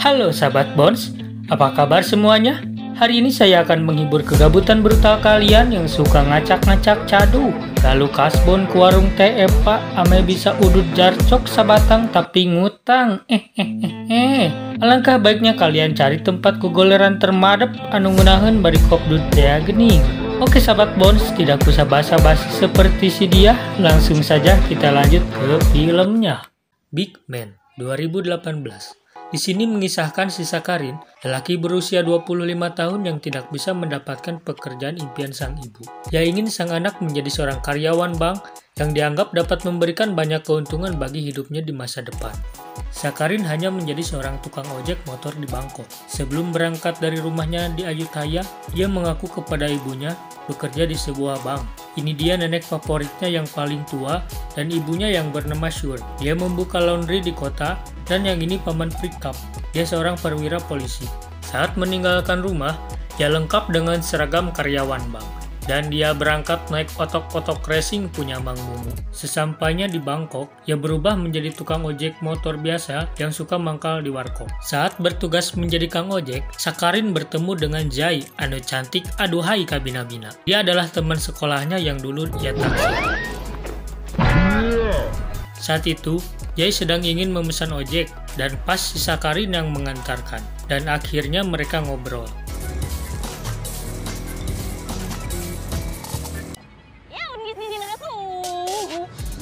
Halo sahabat Bones, apa kabar semuanya? Hari ini saya akan menghibur kegabutan brutal kalian yang suka ngacak-ngacak cadu. Lalu kasbon ke warung teh Pak, ame bisa udut jarcok sabatang tapi ngutang. Alangkah baiknya kalian cari tempat kugoleran termadep anu ngunaheun bari kopdut teh geuning. Oke sahabat Bones, tidak usah basa-basi seperti si dia, langsung saja kita lanjut ke filmnya. Big Man 2018. Di sini mengisahkan si Sakarin, lelaki berusia 25 tahun yang tidak bisa mendapatkan pekerjaan impian sang ibu. Ia ingin sang anak menjadi seorang karyawan bank yang dianggap dapat memberikan banyak keuntungan bagi hidupnya di masa depan. Sakarin hanya menjadi seorang tukang ojek motor di Bangkok. Sebelum berangkat dari rumahnya di Ayutthaya, ia mengaku kepada ibunya bekerja di sebuah bank. Ini dia nenek favoritnya yang paling tua dan ibunya yang bernama Shur. Dia membuka laundry di kota dan yang ini paman Prikap. Dia seorang perwira polisi. Saat meninggalkan rumah, ia lengkap dengan seragam karyawan bank. Dan dia berangkat naik otok-otok racing punya Mang Mumu. Sesampainya di Bangkok, ia berubah menjadi tukang ojek motor biasa yang suka mangkal di warkop. Saat bertugas menjadi kang ojek, Sakarin bertemu dengan Jai, anu cantik aduhai kabina-bina. Dia adalah teman sekolahnya yang dulu ia taksir. Saat itu, Jai sedang ingin memesan ojek dan pas si Sakarin yang mengantarkan. Dan akhirnya mereka ngobrol.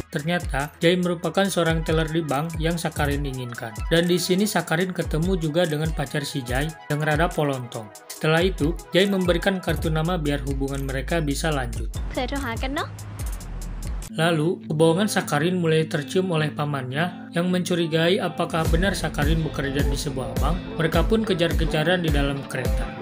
Ternyata, Jai merupakan seorang teller di bank yang Sakarin inginkan. Dan di sini Sakarin ketemu juga dengan pacar si Jai yang rada polontong. Setelah itu, Jai memberikan kartu nama biar hubungan mereka bisa lanjut. Lalu, kebohongan Sakarin mulai tercium oleh pamannya yang mencurigai apakah benar Sakarin bekerja di sebuah bank. Mereka pun kejar-kejaran di dalam kereta.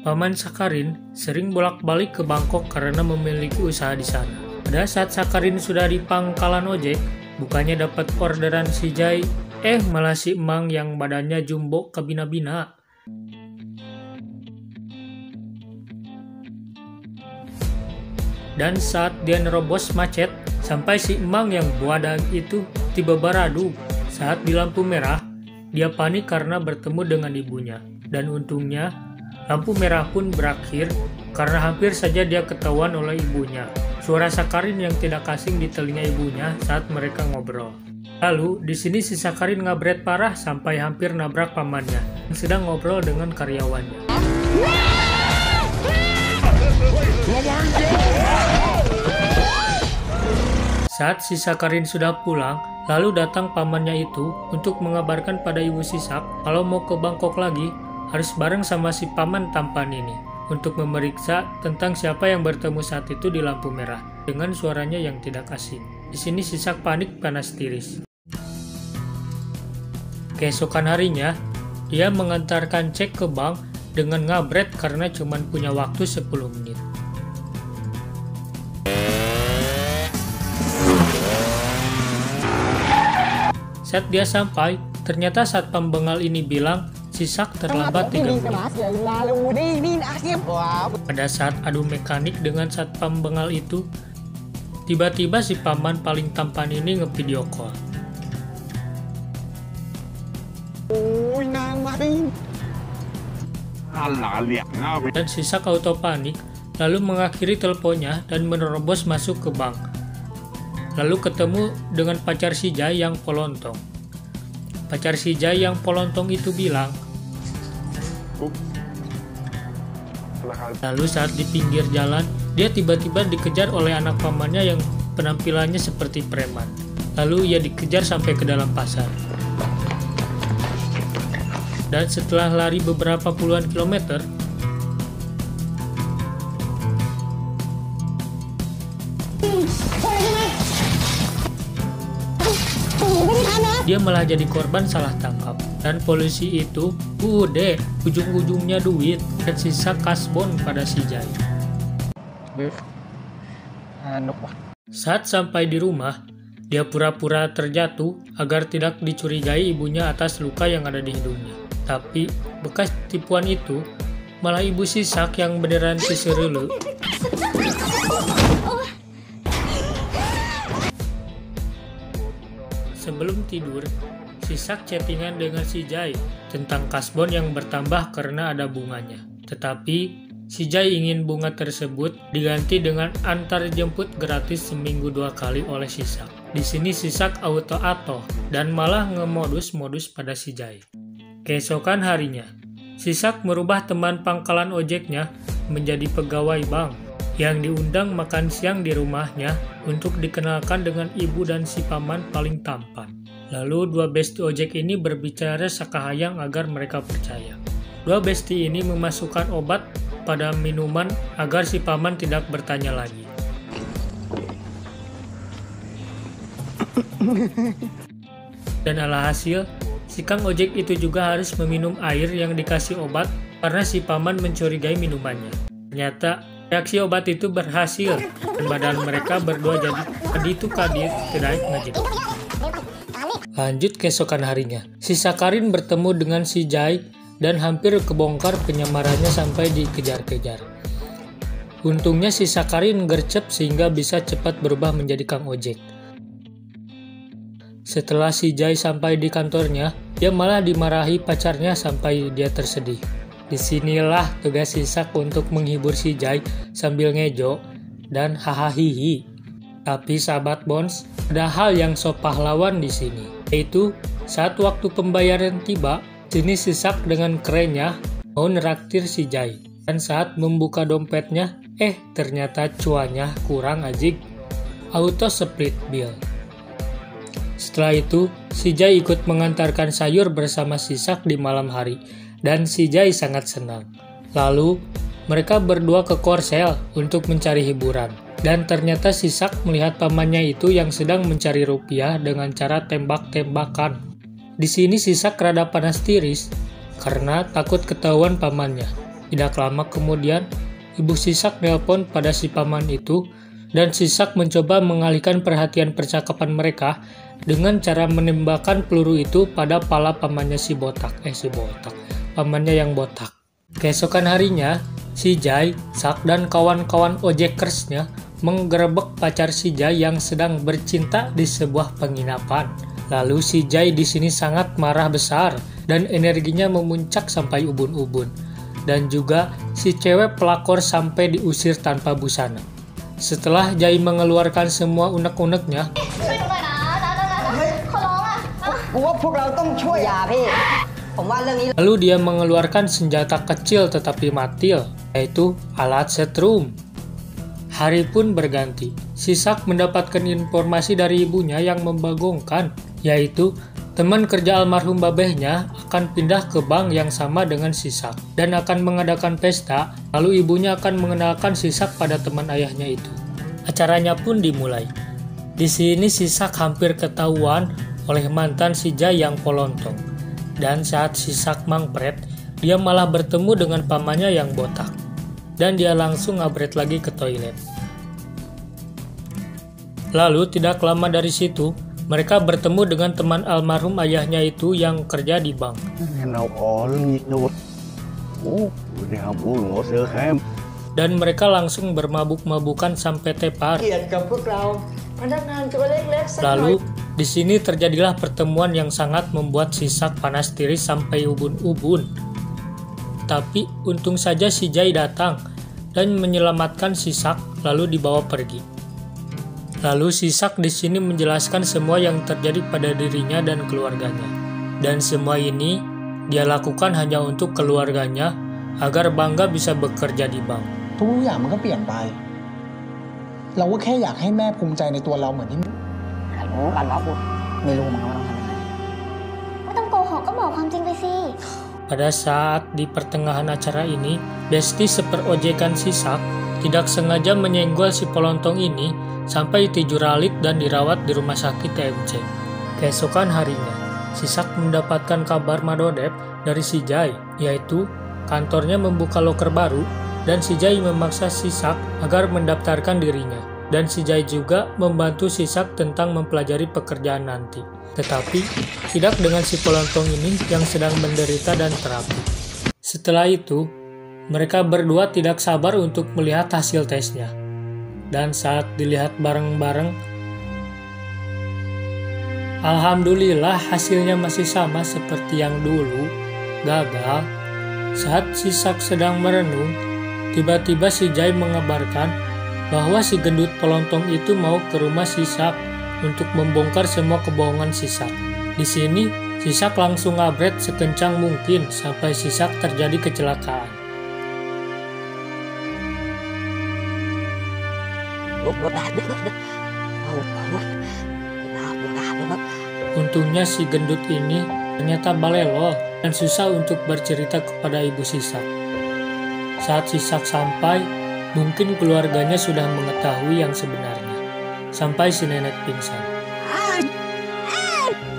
Paman Sakarin sering bolak-balik ke Bangkok karena memiliki usaha di sana. Pada saat Sakarin sudah di pangkalan ojek, bukannya dapat orderan si Jai, malah si Emang yang badannya jumbo kabina-bina. Dan saat dia nerobos macet, sampai si Emang yang buadag itu tiba baradu. Saat di lampu merah, dia panik karena bertemu dengan ibunya. Dan untungnya, lampu merah pun berakhir karena hampir saja dia ketahuan oleh ibunya. Suara Sakarin yang tidak asing di telinga ibunya saat mereka ngobrol. Lalu, di sini si Sakarin ngabret parah sampai hampir nabrak pamannya yang sedang ngobrol dengan karyawannya. Saat si Sakarin sudah pulang, lalu datang pamannya itu untuk mengabarkan pada ibu Sisak kalau mau ke Bangkok lagi, harus bareng sama si paman tampan ini untuk memeriksa tentang siapa yang bertemu saat itu di lampu merah dengan suaranya yang tidak asing. Di sini Sisak panik panas tiris. Keesokan harinya, dia mengantarkan cek ke bank dengan ngabret karena cuma punya waktu 10 menit. Saat dia sampai, ternyata satpam bengal ini bilang Sisak terlambat 3 menit. Pada saat adu mekanik dengan satpam bengal itu, tiba-tiba si paman paling tampan ini nge-video call. Dan Sisak auto panik, lalu mengakhiri teleponnya dan menerobos masuk ke bank. Lalu ketemu dengan pacar si Jai yang polontong. Pacar si Jai yang polontong itu bilang, lalu saat di pinggir jalan, dia tiba-tiba dikejar oleh anak pamannya yang penampilannya seperti preman. Lalu ia dikejar sampai ke dalam pasar. Dan setelah lari beberapa puluhan kilometer, dia malah jadi korban salah tangkap. Dan polisi itu, ujung-ujungnya duit dan sisa kasbon pada si Jai. Saat sampai di rumah, dia pura-pura terjatuh agar tidak dicurigai ibunya atas luka yang ada di hidungnya. Tapi, bekas tipuan itu, malah ibu Sisak yang beneran siserelu. Sebelum tidur, Sisak chattingan dengan si Jai tentang kasbon yang bertambah karena ada bunganya. Tetapi si Jai ingin bunga tersebut diganti dengan antar jemput gratis seminggu 2 kali oleh Sisak. Di sini Sisak auto-ato dan malah ngemodus-modus pada si Jai. Keesokan harinya, Sisak merubah teman pangkalan ojeknya menjadi pegawai bank yang diundang makan siang di rumahnya untuk dikenalkan dengan ibu dan si paman paling tampan. Lalu dua besti ojek ini berbicara sakahayang agar mereka percaya. Dua besti ini memasukkan obat pada minuman agar si paman tidak bertanya lagi. Dan alhasil, si kang ojek itu juga harus meminum air yang dikasih obat karena si paman mencurigai minumannya. Ternyata reaksi obat itu berhasil dan badan mereka berdua jadi kaditu-kadit kedai ngajit. Lanjut keesokan harinya, si Sakarin bertemu dengan si Jai dan hampir kebongkar penyamarannya sampai dikejar-kejar. Untungnya si Sakarin gercep sehingga bisa cepat berubah menjadi kang ojek. Setelah si Jai sampai di kantornya, dia malah dimarahi pacarnya sampai dia tersedih. Disinilah tugas Sisak untuk menghibur si Jai sambil ngejo dan hahaha. Tapi sahabat Bones, ada hal yang so pahlawan di sini, yaitu saat waktu pembayaran tiba, sini Sisak dengan kerennya mau neraktir si Jai. Dan saat membuka dompetnya, ternyata cuannya kurang ajik. Auto split bill. Setelah itu, si Jai ikut mengantarkan sayur bersama Sisak di malam hari. Dan si Jai sangat senang. Lalu, mereka berdua ke Korsel untuk mencari hiburan. Dan ternyata Sisak melihat pamannya itu yang sedang mencari rupiah dengan cara tembak-tembakan. Di sini Sisak rada panas tiris karena takut ketahuan pamannya. Tidak lama kemudian, ibu Sisak nelpon pada si paman itu dan Sisak mencoba mengalihkan perhatian percakapan mereka dengan cara menembakkan peluru itu pada pala pamannya si botak. Pamannya yang botak. Keesokan harinya, si Jai, Sak, dan kawan-kawan ojekersnya menggerebek pacar si Jai yang sedang bercinta di sebuah penginapan. Lalu si Jai di sini sangat marah besar dan energinya memuncak sampai ubun-ubun. Dan juga si cewek pelakor sampai diusir tanpa busana. Setelah Jai mengeluarkan semua unek-uneknya, lalu dia mengeluarkan senjata kecil tetapi matil, yaitu alat setrum. Hari pun berganti. Sisak mendapatkan informasi dari ibunya yang membagongkan, yaitu teman kerja almarhum babehnya akan pindah ke bank yang sama dengan Sisak dan akan mengadakan pesta, lalu ibunya akan mengenalkan Sisak pada teman ayahnya itu. Acaranya pun dimulai. Di sini Sisak hampir ketahuan oleh mantan si Jai yang polontong. Dan saat Sisak mangpret, dia malah bertemu dengan pamannya yang botak. Dan dia langsung ngabret lagi ke toilet. Lalu tidak lama dari situ, mereka bertemu dengan teman almarhum ayahnya itu yang kerja di bank. Dan mereka langsung bermabuk-mabukan sampai tepar. Lalu, di sini terjadilah pertemuan yang sangat membuat Sisak panas tiris sampai ubun-ubun. Tapi untung saja si Jai datang dan menyelamatkan Sisak lalu dibawa pergi. Lalu Sisak di sini menjelaskan semua yang terjadi pada dirinya dan keluarganya. Dan semua ini dia lakukan hanya untuk keluarganya agar bangga bisa bekerja di bank. ทุกอย่างมันก็เปลี่ยนไปเราก็แค่อยากให้แม่ภูมิใจในตัวเราเหมือนที่รู้กันว่าคุณไม่รู้มั้งว่าต้องทำยังไงไม่ต้องโกหกก็บอกความจริงไปสิ Pada saat di pertengahan acara ini, besti seperojekan Sisak tidak sengaja menyenggol si pelontong ini sampai tijuralit dan dirawat di rumah sakit TMC. Keesokan harinya, Sisak mendapatkan kabar madodep dari si Jai, yaitu kantornya membuka loker baru dan si Jai memaksa Sisak agar mendaftarkan dirinya. Dan si Jai juga membantu Sisak tentang mempelajari pekerjaan nanti. Tetapi tidak dengan si pelontong ini yang sedang menderita dan terapi. Setelah itu, mereka berdua tidak sabar untuk melihat hasil tesnya. Dan saat dilihat bareng-bareng, Alhamdulillah hasilnya masih sama seperti yang dulu, gagal. Saat Sisak sedang merenung, tiba-tiba si Jai mengabarkan bahwa si gendut pelontong itu mau ke rumah Sisak untuk membongkar semua kebohongan Sisak. Di sini, Sisak langsung ngabret sekencang mungkin sampai Sisak terjadi kecelakaan. Untungnya si gendut ini ternyata balelo dan susah untuk bercerita kepada ibu Sisak. Saat Sisak sampai, mungkin keluarganya sudah mengetahui yang sebenarnya. Sampai si nenek pingsan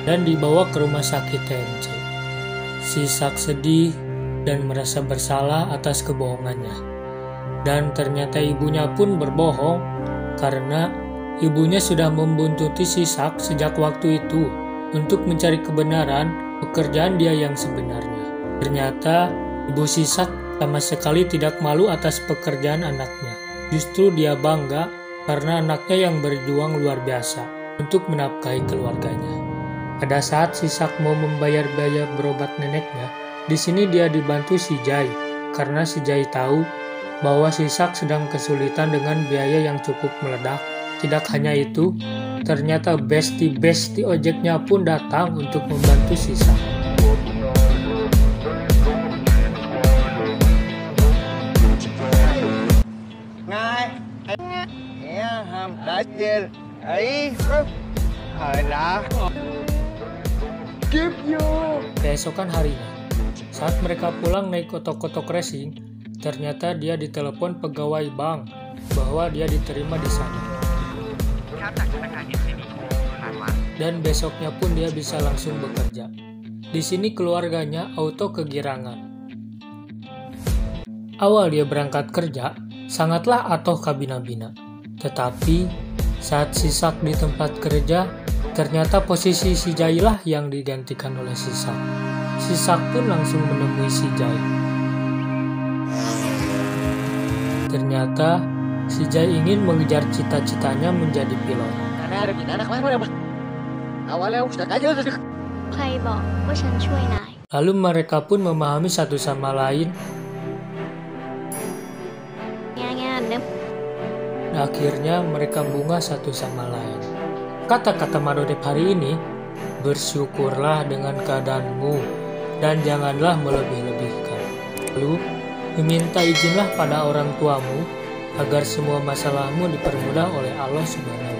dan dibawa ke rumah sakit TMC. Sisak sedih dan merasa bersalah atas kebohongannya. Dan ternyata ibunya pun berbohong karena ibunya sudah membuntuti Sisak sejak waktu itu untuk mencari kebenaran pekerjaan dia yang sebenarnya. Ternyata ibu Sisak sama sekali tidak malu atas pekerjaan anaknya. Justru dia bangga karena anaknya yang berjuang luar biasa untuk menafkahi keluarganya. Pada saat Sisak mau membayar biaya berobat neneknya, di sini dia dibantu si Jai karena si Jai tahu bahwa Sisak sedang kesulitan dengan biaya yang cukup meledak. Tidak hanya itu, ternyata besti-besti ojeknya pun datang untuk membantu Sisak. Keesokan harinya, saat mereka pulang naik kotok-kotok racing, ternyata dia ditelepon pegawai bank bahwa dia diterima di sana. Dan besoknya pun dia bisa langsung bekerja. Di sini keluarganya auto kegirangan. Awal dia berangkat kerja, sangatlah atoh kabina-bina. Tetapi saat Sisak di tempat kerja, ternyata posisi si Jai lah yang digantikan oleh Sisak. Sisak pun langsung menemui si Jai. Ternyata si Jai ingin mengejar cita-citanya menjadi pilot. Lalu mereka pun memahami satu sama lain. Akhirnya mereka bunga satu sama lain. Kata-kata Madodep hari ini, bersyukurlah dengan keadaanmu dan janganlah melebih-lebihkan. Lalu meminta izinlah pada orang tuamu agar semua masalahmu dipermudah oleh Allah Subhanahu